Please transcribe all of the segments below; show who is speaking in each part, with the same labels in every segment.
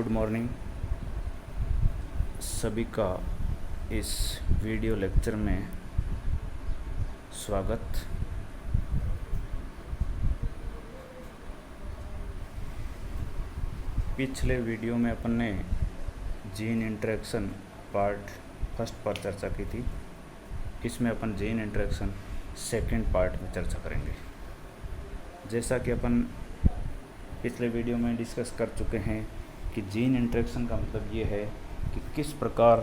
Speaker 1: Good morning सभी का इस वीडियो लेक्चर में स्वागत। पिछले वीडियो में अपन ने जीन इंटरेक्शन पार्ट फर्स्ट पर चर्चा की थी। इसमें अपन जीन इंटरेक्शन सेकंड पार्ट में चर्चा करेंगे। जैसा कि अपन पिछले वीडियो में डिस्कस कर चुके हैं कि जीन इंटरेक्शन का मतलब ये है कि किस प्रकार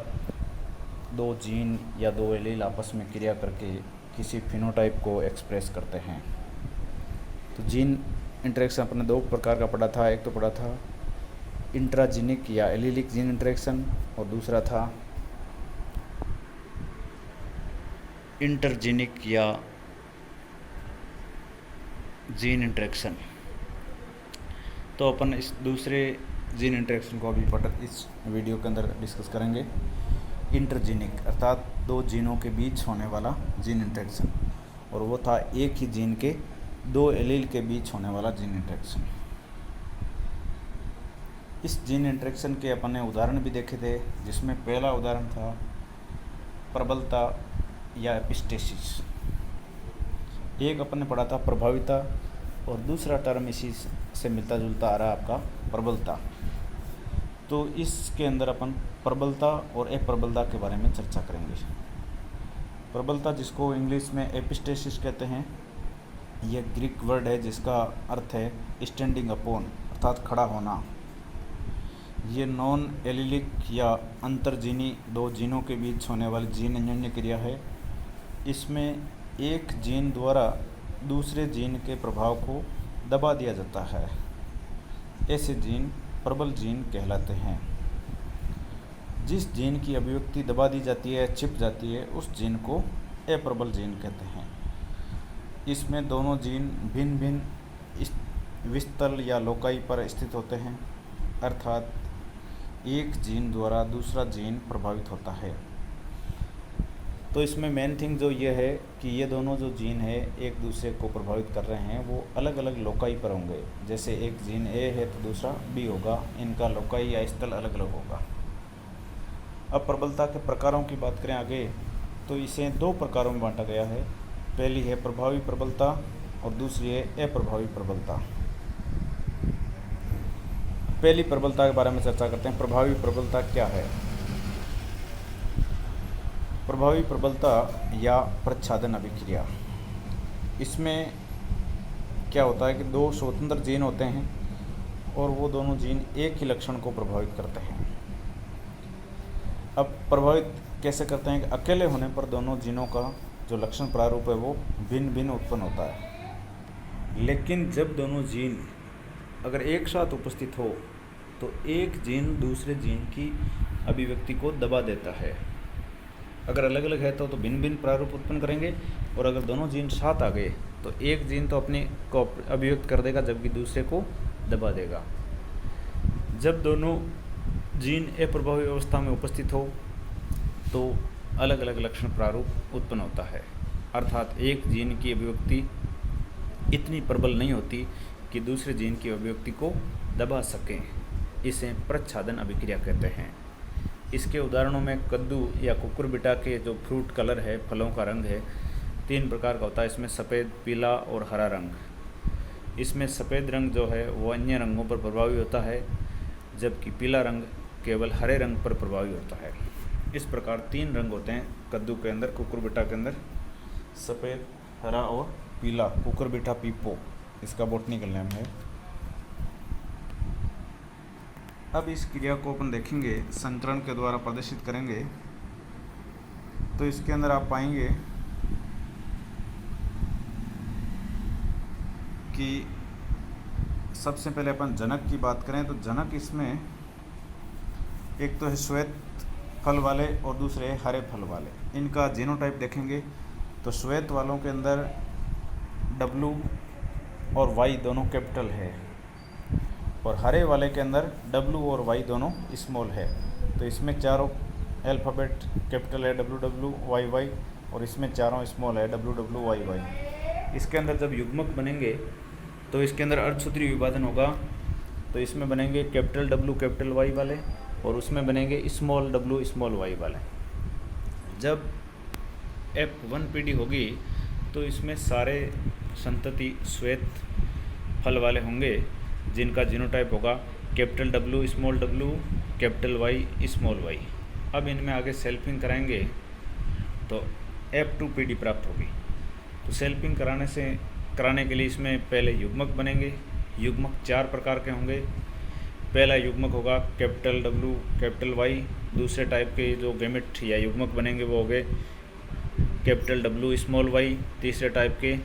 Speaker 1: दो जीन या दो एलील आपस में क्रिया करके किसी फिनोटाइप को एक्सप्रेस करते हैं। तो जीन इंटरेक्शन अपने दो प्रकार का पढ़ा था। एक तो पढ़ा था इंट्राजीनिक या एलीलिक जीन इंटरेक्शन और दूसरा था इंटरजीनिक या जीन इंटरेक्शन। तो अपन इस दूसरे जीन इंटरेक्शन को अभी इस वीडियो के अंदर डिस्कस करेंगे। इंटरजीनिक अर्थात दो जीनों के बीच होने वाला जीन इंटरेक्शन, और वो था एक ही जीन के दो एलील के बीच होने वाला जीन इंटरेक्शन। इस जीन इंटरेक्शन के अपन ने उदाहरण भी देखे थे, जिसमें पहला उदाहरण था प्रबलता या एपिस्टेसिस। एक अपन ने पढ़ा था प्रभाविता और दूसरा टर्म इसी से मिलता जुलता आ रहा है आपका प्रबलता। तो इसके अंदर अपन प्रबलता और अप्रबलता के बारे में चर्चा करेंगे। प्रबलता, जिसको इंग्लिश में एपिस्टेसिस कहते हैं, यह ग्रीक वर्ड है जिसका अर्थ है स्टैंडिंग अपॉन अर्थात खड़ा होना। ये नॉन एलिलिक या अंतर्जीनी दो जीनों के बीच होने वाली जीन अन्योन्य क्रिया है। इसमें एक जीन द्वारा दूसरे जीन के प्रभाव को दबा दिया जाता है। ऐसे जीन प्रबल जीन कहलाते हैं। जिस जीन की अभिव्यक्ति दबा दी जाती है, छिप जाती है, उस जीन को अप्रबल जीन कहते हैं। इसमें दोनों जीन भिन्न भिन्न विस्तल या लोकाई पर स्थित होते हैं, अर्थात एक जीन द्वारा दूसरा जीन प्रभावित होता है। तो इसमें मेन थिंग जो ये है कि ये दोनों जो जीन है एक दूसरे को प्रभावित कर रहे हैं, वो अलग अलग लोकाई पर होंगे। जैसे एक जीन ए है तो दूसरा बी होगा, इनका लोकाई या स्थल अलग अलग होगा। अब प्रबलता के प्रकारों की बात करें आगे, तो इसे दो प्रकारों में बांटा गया है। पहली है प्रभावी प्रबलता और दूसरी है अप्रभावी प्रबलता। पहली प्रबलता के बारे में चर्चा करते हैं। प्रभावी प्रबलता क्या है? प्रभावी प्रबलता या प्रच्छादन अभिक्रिया, इसमें क्या होता है कि दो स्वतंत्र जीन होते हैं और वो दोनों जीन एक ही लक्षण को प्रभावित करते हैं। अब प्रभावित कैसे करते हैं कि अकेले होने पर दोनों जीनों का जो लक्षण प्रारूप है वो भिन्न भिन्न उत्पन्न होता है। लेकिन जब दोनों जीन अगर एक साथ उपस्थित हो तो एक जीन दूसरे जीन की अभिव्यक्ति को दबा देता है। अगर अलग अलग है तो भिन्न भिन्न प्रारूप उत्पन्न करेंगे, और अगर दोनों जीन साथ आ गए तो एक जीन तो अपने को अभिव्यक्त कर देगा जबकि दूसरे को दबा देगा। जब दोनों जीन अप्रभावी अवस्था में उपस्थित हो तो अलग अलग लक्षण प्रारूप उत्पन्न होता है, अर्थात एक जीन की अभिव्यक्ति इतनी प्रबल नहीं होती कि दूसरे जीन की अभिव्यक्ति को दबा सकें। इसे प्रच्छादन अभिक्रिया कहते हैं। इसके उदाहरणों में कद्दू या कुकुरबिटा के जो फ्रूट कलर है, फलों का रंग है, तीन प्रकार का होता है। इसमें सफ़ेद, पीला और हरा रंग। इसमें सफ़ेद रंग जो है वो अन्य रंगों पर प्रभावी होता है, जबकि पीला रंग केवल हरे रंग पर प्रभावी होता है। इस प्रकार तीन रंग होते हैं कद्दू के अंदर, कुकुरबिटा के अंदर सफ़ेद, हरा और पीला। कुकुरबिटा पीपो इसका बॉटनिकल नेम है। अब इस क्रिया को अपन देखेंगे, संचरण के द्वारा प्रदर्शित करेंगे। तो इसके अंदर आप पाएंगे कि सबसे पहले अपन जनक की बात करें तो जनक इसमें एक तो है श्वेत फल वाले और दूसरे हरे फल वाले। इनका जीनोटाइप देखेंगे तो श्वेत वालों के अंदर W और Y दोनों कैपिटल है, और हरे वाले के अंदर W और Y दोनों स्मॉल है। तो इसमें चारों अल्फ़ाबेट कैपिटल है, WW YY, और इसमें चारों स्मॉल है, WW YY। इसके अंदर जब युग्मक बनेंगे तो इसके अंदर अर्धसूत्री विभाजन होगा तो इसमें बनेंगे कैपिटल डब्ल्यू कैपिटल वाई वाले और उसमें बनेंगे स्मॉल डब्ल्यू स्मॉल वाई वाले। जब F1PD होगी तो इसमें सारे संतति श्वेत फल वाले होंगे जिनका जीनोटाइप होगा capital W small W capital Y small Y. अब इनमें आगे सेल्फिंग कराएंगे तो F2PD प्राप्त होगी। तो सेल्फिंग कराने के लिए इसमें पहले युग्मक बनेंगे। युग्मक 4 प्रकार के होंगे। पहला युग्मक होगा कैपिटल डब्ल्यू कैपिटल वाई। दूसरे टाइप के जो गैमेट या युग्मक बनेंगे वो हो गए कैपिटल डब्ल्यू स्मॉल वाई। तीसरे टाइप के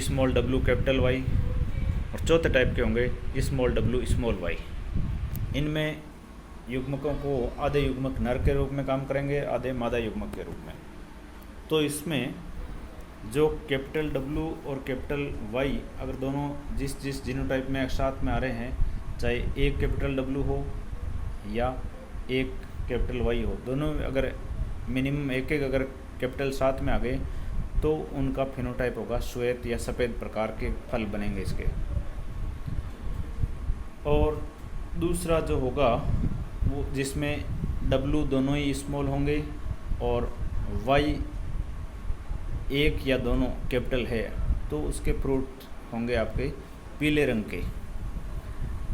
Speaker 1: स्मॉल डब्ल्यू कैपिटल वाई और चौथे टाइप के होंगे स्मॉल डब्ल्यू स्मॉल वाई। इनमें युग्मकों को आधे युग्मक नर के रूप में काम करेंगे, आधे मादा युग्मक के रूप में। तो इसमें जो कैपिटल डब्ल्यू और कैपिटल वाई अगर दोनों जिस जीनोटाइप में एक साथ में आ रहे हैं, चाहे एक कैपिटल डब्ल्यू हो या एक कैपिटल वाई हो, दोनों अगर मिनिमम एक अगर कैपिटल साथ में आ गए तो उनका फिनोटाइप होगा श्वेत या सफ़ेद प्रकार के फल बनेंगे इसके। और दूसरा जो होगा वो जिसमें डब्ल्यू दोनों ही स्मॉल होंगे और वाई एक या दोनों कैपिटल है तो उसके फ्रूट होंगे आपके पीले रंग के।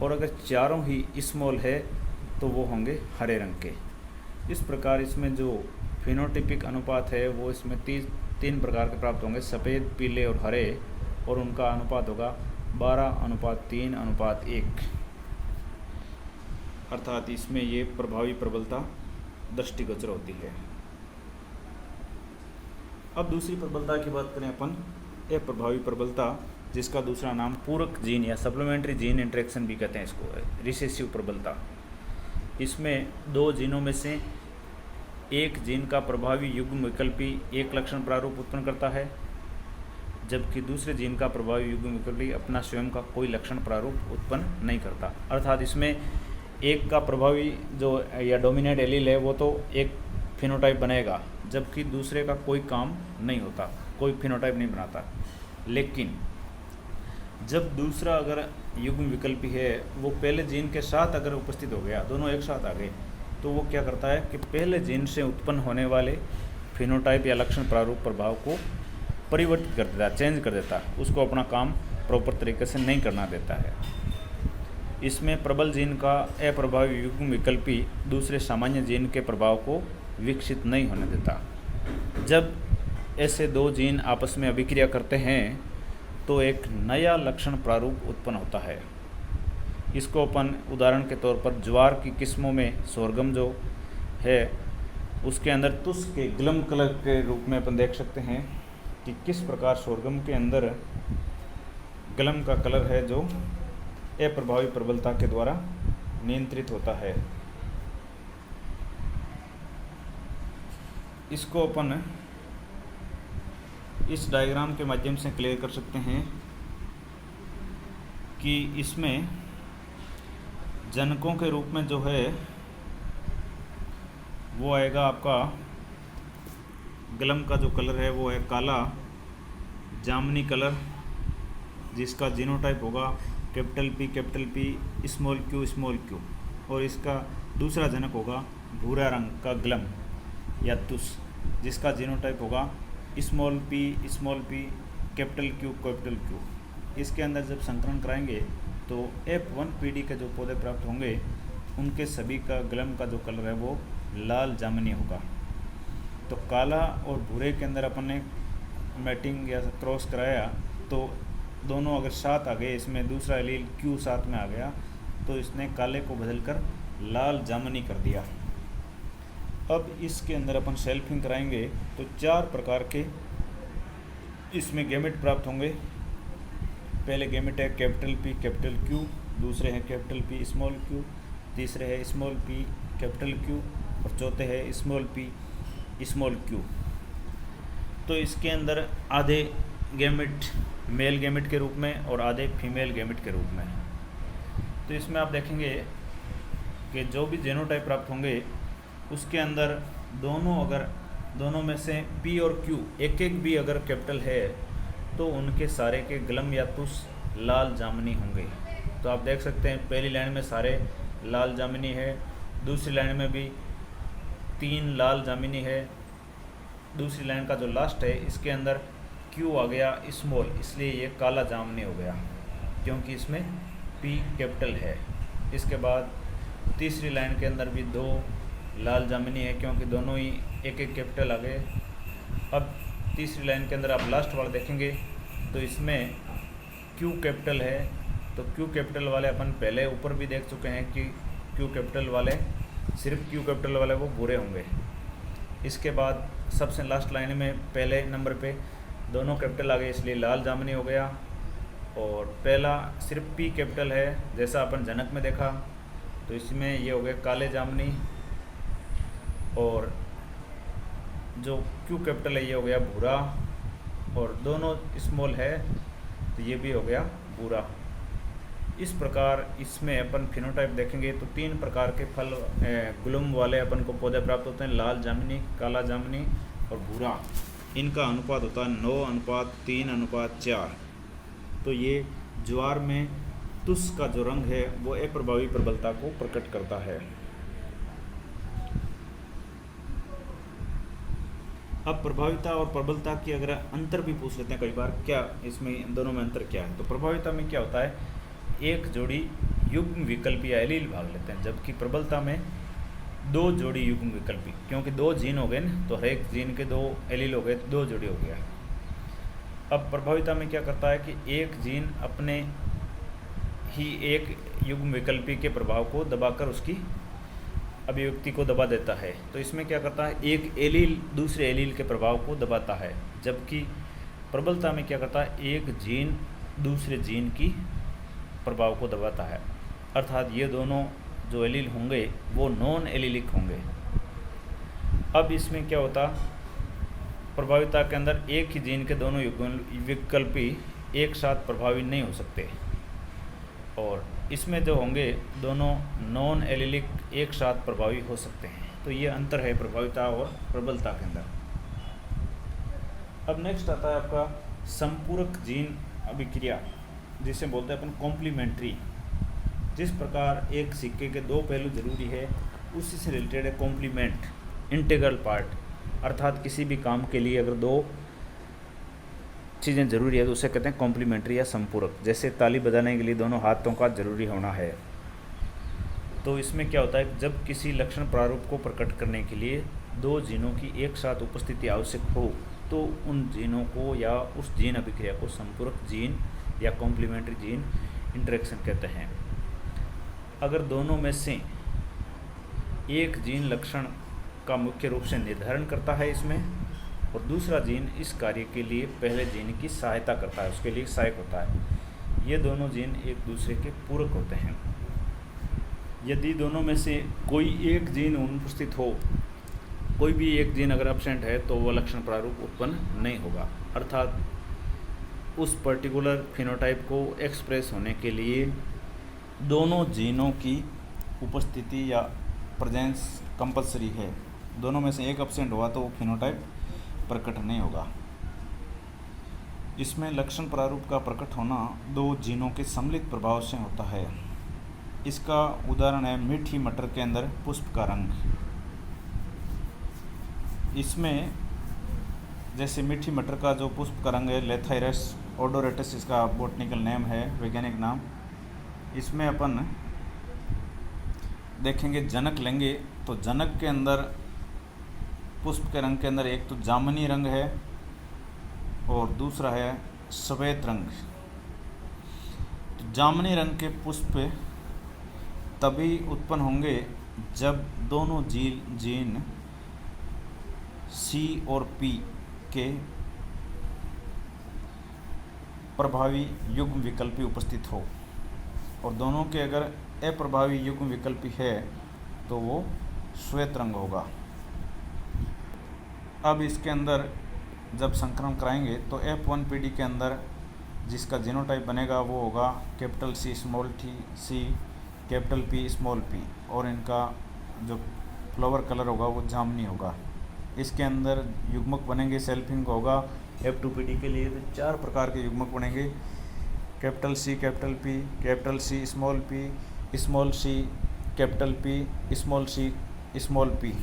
Speaker 1: और अगर चारों ही स्मॉल है तो वो होंगे हरे रंग के। इस प्रकार इसमें जो फिनोटिपिक अनुपात है वो इसमें तीन प्रकार के प्राप्त होंगे, सफ़ेद पीले और हरे। और उनका अनुपात होगा 12:3:1। अर्थात इसमें ये प्रभावी प्रबलता दृष्टिगोचर होती है। अब दूसरी प्रबलता की बात करें अपन, अप्रभावी प्रबलता, जिसका दूसरा नाम पूरक जीन या सप्लीमेंट्री जीन इंटरेक्शन भी कहते हैं इसको, रिसेसिव प्रबलता। इसमें 2 जीनों में से एक जीन का प्रभावी युग्म विकल्पी एक लक्षण प्रारूप उत्पन्न करता है, जबकि दूसरे जीन का प्रभावी युग्म विकल्पी अपना स्वयं का कोई लक्षण प्रारूप उत्पन्न नहीं करता। अर्थात इसमें एक का प्रभावी जो या डोमिनेट एलील है वो तो एक फिनोटाइप बनाएगा, जबकि दूसरे का कोई काम नहीं होता, कोई फिनोटाइप नहीं बनाता। लेकिन जब दूसरा अगर युग्म विकल्पी है वो पहले जीन के साथ अगर उपस्थित हो गया, दोनों एक साथ आ गए, तो वो क्या करता है कि पहले जीन से उत्पन्न होने वाले फिनोटाइप या लक्षण प्रारूप प्रभाव को परिवर्तित कर देता है, चेंज कर देता है, उसको अपना काम प्रॉपर तरीके से नहीं करना देता है। इसमें प्रबल जीन का अप्रभावी युग्म विकल्पी दूसरे सामान्य जीन के प्रभाव को विकसित नहीं होने देता। जब ऐसे 2 जीन आपस में अभिक्रिया करते हैं तो एक नया लक्षण प्रारूप उत्पन्न होता है। इसको अपन उदाहरण के तौर पर ज्वार की किस्मों में सोरगम जो है उसके अंदर तुस के ग्लम कलर के रूप में अपन देख सकते हैं कि किस प्रकार सोरगम के अंदर ग्लम का कलर है जो अप्रभावी प्रबलता के द्वारा नियंत्रित होता है। इसको अपन इस डायग्राम के माध्यम से क्लियर कर सकते हैं कि इसमें जनकों के रूप में जो है वो आएगा आपका ग्लम का जो कलर है वो है काला जामनी कलर, जिसका जीनोटाइप होगा कैपिटल पी स्मॉल क्यू। और इसका दूसरा जनक होगा भूरा रंग का ग्लम या तुस, जिसका जीनोटाइप होगा स्मॉल पी कैपिटल क्यू। इसके अंदर जब संकरण कराएंगे तो F1PD के जो पौधे प्राप्त होंगे उनके सभी का ग्लम का जो कलर है वो लाल जामुनी होगा। तो काला और भूरे के अंदर अपन ने मैटिंग या क्रॉस कराया तो दोनों अगर साथ आ गए, इसमें दूसरा एलील Q साथ में आ गया तो इसने काले को बदलकर लाल जामुनी कर दिया। अब इसके अंदर अपन सेल्फिंग कराएंगे तो 4 प्रकार के इसमें गैमेट प्राप्त होंगे। पहले गैमेट है कैपिटल P कैपिटल Q, दूसरे हैं कैपिटल P स्मॉल q, तीसरे है स्मॉल p कैपिटल Q और चौथे है स्मॉल p स्मॉल q। तो इसके अंदर आधे गैमेट मेल गैमेट के रूप में और आधे फीमेल गैमेट के रूप में। तो इसमें आप देखेंगे कि जो भी जीनोटाइप प्राप्त होंगे उसके अंदर दोनों में से P और Q एक भी अगर कैपिटल है तो उनके सारे के ग्लम या तुस लाल जामुनी होंगे। तो आप देख सकते हैं पहली लाइन में सारे लाल जामिनी है, दूसरी लाइन में भी 3 लाल जामिनी है, दूसरी लाइन का जो लास्ट है इसके अंदर क्यू आ गया स्मॉल, इसलिए ये काला जामनी हो गया क्योंकि इसमें पी कैपिटल है। इसके बाद तीसरी लाइन के अंदर भी 2 लाल जामिनी है क्योंकि दोनों ही एक एक कैपिटल आ गए। अब तीसरी लाइन के अंदर आप लास्ट वाला देखेंगे तो इसमें क्यू कैपिटल है, तो क्यू कैपिटल वाले अपन पहले ऊपर भी देख चुके हैं कि क्यू कैपिटल वाले, सिर्फ क्यू कैपिटल वाले वो बुरे होंगे। इसके बाद सबसे लास्ट लाइन में पहले नंबर पे दोनों कैपिटल आ गए इसलिए लाल जामनी हो गया, और पहला सिर्फ पी कैपिटल है जैसा अपन जनक में देखा, तो इसमें ये हो गए काले जामनी, और जो क्यू कैपिटल है ये हो गया भूरा, और दोनों स्मॉल है तो ये भी हो गया भूरा। इस प्रकार इसमें अपन फिनोटाइप देखेंगे तो 3 प्रकार के फल गुलम वाले अपन को पौधे प्राप्त होते हैं, लाल जामनी, काला जामनी और भूरा। इनका अनुपात होता है 9:3:4। तो ये ज्वार में तुस का जो रंग है वो अप्रभावी प्रबलता को प्रकट करता है। अब प्रभाविता और प्रबलता की अगर अंतर भी पूछ लेते हैं कई बार, क्या इसमें दोनों में अंतर क्या है, तो प्रभाविता में क्या होता है, एक जोड़ी युग्म विकल्पी या एलील भाग लेते हैं, जबकि प्रबलता में 2 जोड़ी युग्म विकल्पी, क्योंकि 2 जीन हो गए ना, तो हर एक जीन के 2 एलील हो गए तो 2 जोड़ी हो गया। अब प्रभाविता में क्या करता है कि एक जीन अपने ही एक युग्म विकल्पी के प्रभाव को दबाकर उसकी अभिव्यक्ति को दबा देता है। तो इसमें क्या करता है, एक एलील दूसरे एलील के प्रभाव को दबाता है, जबकि प्रबलता में क्या करता है, एक जीन दूसरे जीन की प्रभाव को दबाता है। अर्थात ये दोनों जो एलील होंगे वो नॉन एलीलिक होंगे। अब इसमें क्या होता, प्रभाविता के अंदर एक ही जीन के दोनों युग्म विकल्पी एक साथ प्रभावी नहीं हो सकते, और इसमें जो होंगे दोनों नॉन एलीलिक एक साथ प्रभावी हो सकते हैं। तो ये अंतर है प्रभाविता और प्रबलता के अंदर। अब नेक्स्ट आता है आपका संपूरक जीन अभिक्रिया, जिसे बोलते हैं अपन कॉम्प्लीमेंट्री। जिस प्रकार एक सिक्के के 2 पहलू जरूरी है, उसी से रिलेटेड है कॉम्प्लीमेंट, इंटीग्रल पार्ट। अर्थात किसी भी काम के लिए अगर 2 चीज़ें ज़रूरी है तो उसे कहते हैं कॉम्प्लीमेंट्री या संपूरक। जैसे ताली बजाने के लिए दोनों हाथों का ज़रूरी होना है। तो इसमें क्या होता है, जब किसी लक्षण प्रारूप को प्रकट करने के लिए 2 जीनों की एक साथ उपस्थिति आवश्यक हो, तो उन जीनों को या उस जीन अभिक्रिया को संपूरक जीन या कॉम्प्लीमेंट्री जीन इंटरेक्शन कहते हैं। अगर दोनों में से एक जीन लक्षण का मुख्य रूप से निर्धारण करता है इसमें, और दूसरा जीन इस कार्य के लिए पहले जीन की सहायता करता है, उसके लिए सहायक होता है, ये दोनों जीन एक दूसरे के पूरक होते हैं। यदि दोनों में से कोई एक जीन अनुपस्थित हो, कोई भी एक जीन अगर एब्सेंट है, तो वह लक्षण प्रारूप उत्पन्न नहीं होगा। अर्थात उस पर्टिकुलर फिनोटाइप को एक्सप्रेस होने के लिए दोनों जीनों की उपस्थिति या प्रेजेंस कंपलसरी है। दोनों में से एक एब्सेंट हुआ तो वो फिनोटाइप प्रकट नहीं होगा। इसमें लक्षण प्रारूप का प्रकट होना 2 जीनों के सम्मिलित प्रभाव से होता है। इसका उदाहरण है मीठी मटर के अंदर पुष्प का रंग। इसमें जैसे मीठी मटर का जो पुष्प का रंग है लेथाइरस ओडोरेटस, इसका बॉटनिकल नेम है, वैज्ञानिक नाम। इसमें अपन देखेंगे जनक लेंगे तो जनक के अंदर पुष्प के रंग के अंदर एक तो जामुनी रंग है और दूसरा है श्वेत रंग। तो जामुनी रंग के पुष्प तभी उत्पन्न होंगे जब दोनों जीन सी और पी के प्रभावी युग्म विकल्पी उपस्थित हो, और दोनों के अगर अप्रभावी युग्म विकल्पी है तो वो श्वेत रंग होगा। अब इसके अंदर जब संकरण कराएंगे तो F1PD के अंदर जिसका जीनोटाइप बनेगा वो होगा capital C small t C capital P small p, और इनका जो फ्लावर कलर होगा वो जामुनी होगा। इसके अंदर युग्मक बनेंगे, सेल्फिंग होगा F2PD के लिए तो 4 प्रकार के युग्मक बनेंगे। Capital C capital C small C capital P small P.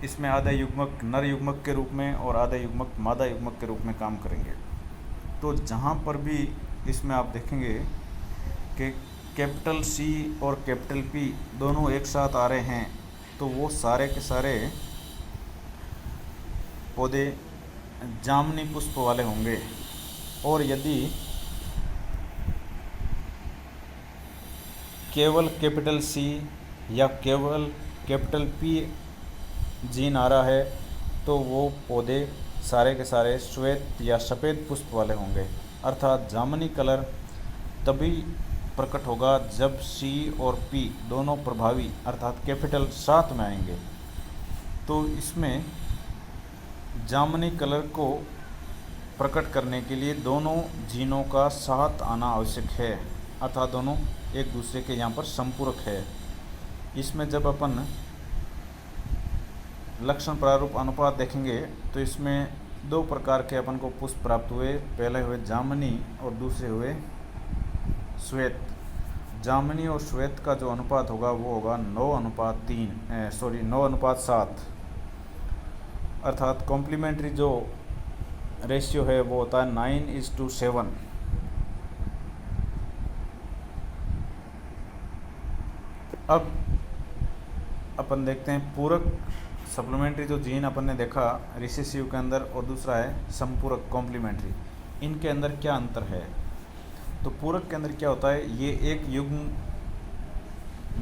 Speaker 1: इसमें आधा युग्मक नर युग्मक के रूप में और आधा युग्मक मादा युग्मक के रूप में काम करेंगे। तो जहाँ पर भी इसमें आप देखेंगे कि कैपिटल सी और कैपिटल पी दोनों एक साथ आ रहे हैं, तो वो सारे के सारे पौधे जामनी पुष्प वाले होंगे। और यदि केवल कैपिटल सी या केवल कैपिटल पी जीन आ रहा है, तो वो पौधे सारे के सारे श्वेत या सफ़ेद पुष्प वाले होंगे। अर्थात जामुनी कलर तभी प्रकट होगा जब सी और पी दोनों प्रभावी अर्थात कैपिटल साथ में आएंगे। तो इसमें जामुनी कलर को प्रकट करने के लिए दोनों जीनों का साथ आना आवश्यक है, अर्थात दोनों एक दूसरे के यहाँ पर संपूरक है। इसमें जब अपन लक्षण प्रारूप अनुपात देखेंगे तो इसमें दो प्रकार के अपन को पुष्प प्राप्त हुए। पहले हुए जामुनी और दूसरे हुए श्वेत। जामुनी और श्वेत का जो अनुपात होगा वो होगा 9:7, अर्थात कॉम्प्लीमेंट्री जो रेशियो है वो होता है 9:7। अब अपन देखते हैं पूरक सप्लीमेंट्री जो जीन अपन ने देखा रिसेसिव के अंदर और दूसरा है संपूरक कॉम्प्लीमेंट्री, इनके अंदर क्या अंतर है। तो पूरक के अंदर क्या होता है, ये एक युग्म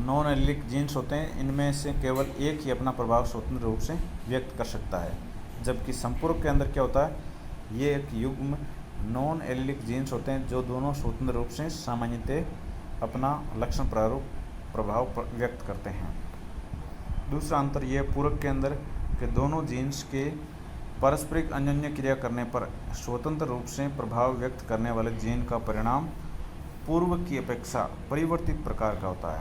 Speaker 1: नॉन एलिलिक जीन्स होते हैं, इनमें से केवल एक ही अपना प्रभाव स्वतंत्र रूप से व्यक्त कर सकता है। जबकि संपूरक के अंदर क्या होता है, ये एक युग्म नॉन एलिलिक जीन्स होते हैं जो दोनों स्वतंत्र रूप से सामान्यतः अपना लक्षण प्रारूप प्रभाव व्यक्त करते हैं। दूसरा अंतर यह पूरक के अंदर कि दोनों जीन्स के पारस्परिक अन्योन्य क्रिया करने पर स्वतंत्र रूप से प्रभाव व्यक्त करने वाले जीन का परिणाम पूर्व की अपेक्षा परिवर्तित प्रकार का होता है,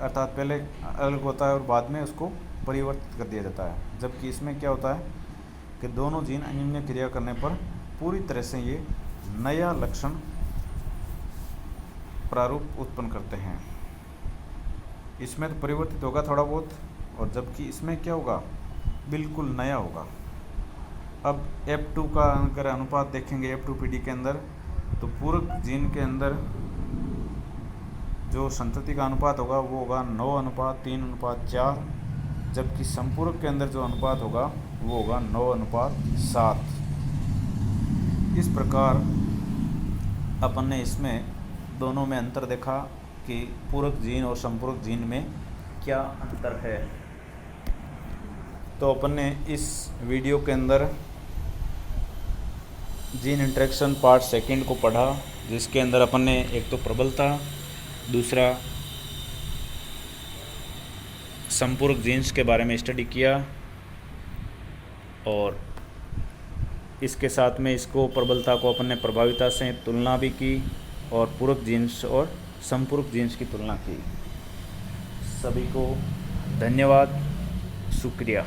Speaker 1: अर्थात पहले अलग होता है और बाद में उसको परिवर्तित कर दिया जाता है। जबकि इसमें क्या होता है कि दोनों जीन अन्योन्य क्रिया करने पर पूरी तरह से ये नया लक्षण प्रारूप उत्पन्न करते हैं। इसमें तो परिवर्तित होगा थोड़ा बहुत, और जबकि इसमें क्या होगा, बिल्कुल नया होगा। अब F2 का अगर अनुपात देखेंगे F2PD के अंदर, तो पूरक जीन के अंदर जो संतति का अनुपात होगा वो होगा 9:3:4, जबकि संपूरक के अंदर जो अनुपात होगा वो होगा 9:7। इस प्रकार अपन ने इसमें दोनों में अंतर देखा कि पूरक जीन और संपूरक जीन में क्या अंतर है। तो अपन ने इस वीडियो के अंदर जीन इंटरेक्शन पार्ट सेकंड को पढ़ा, जिसके अंदर अपन ने एक तो प्रबलता, दूसरा संपूरक जीन्स के बारे में स्टडी किया, और इसके साथ में इसको प्रबलता को अपन ने प्रभाविता से तुलना भी की और पूरक जीन्स और संपूरक जीन्स की तुलना की। सभी को धन्यवाद, शुक्रिया।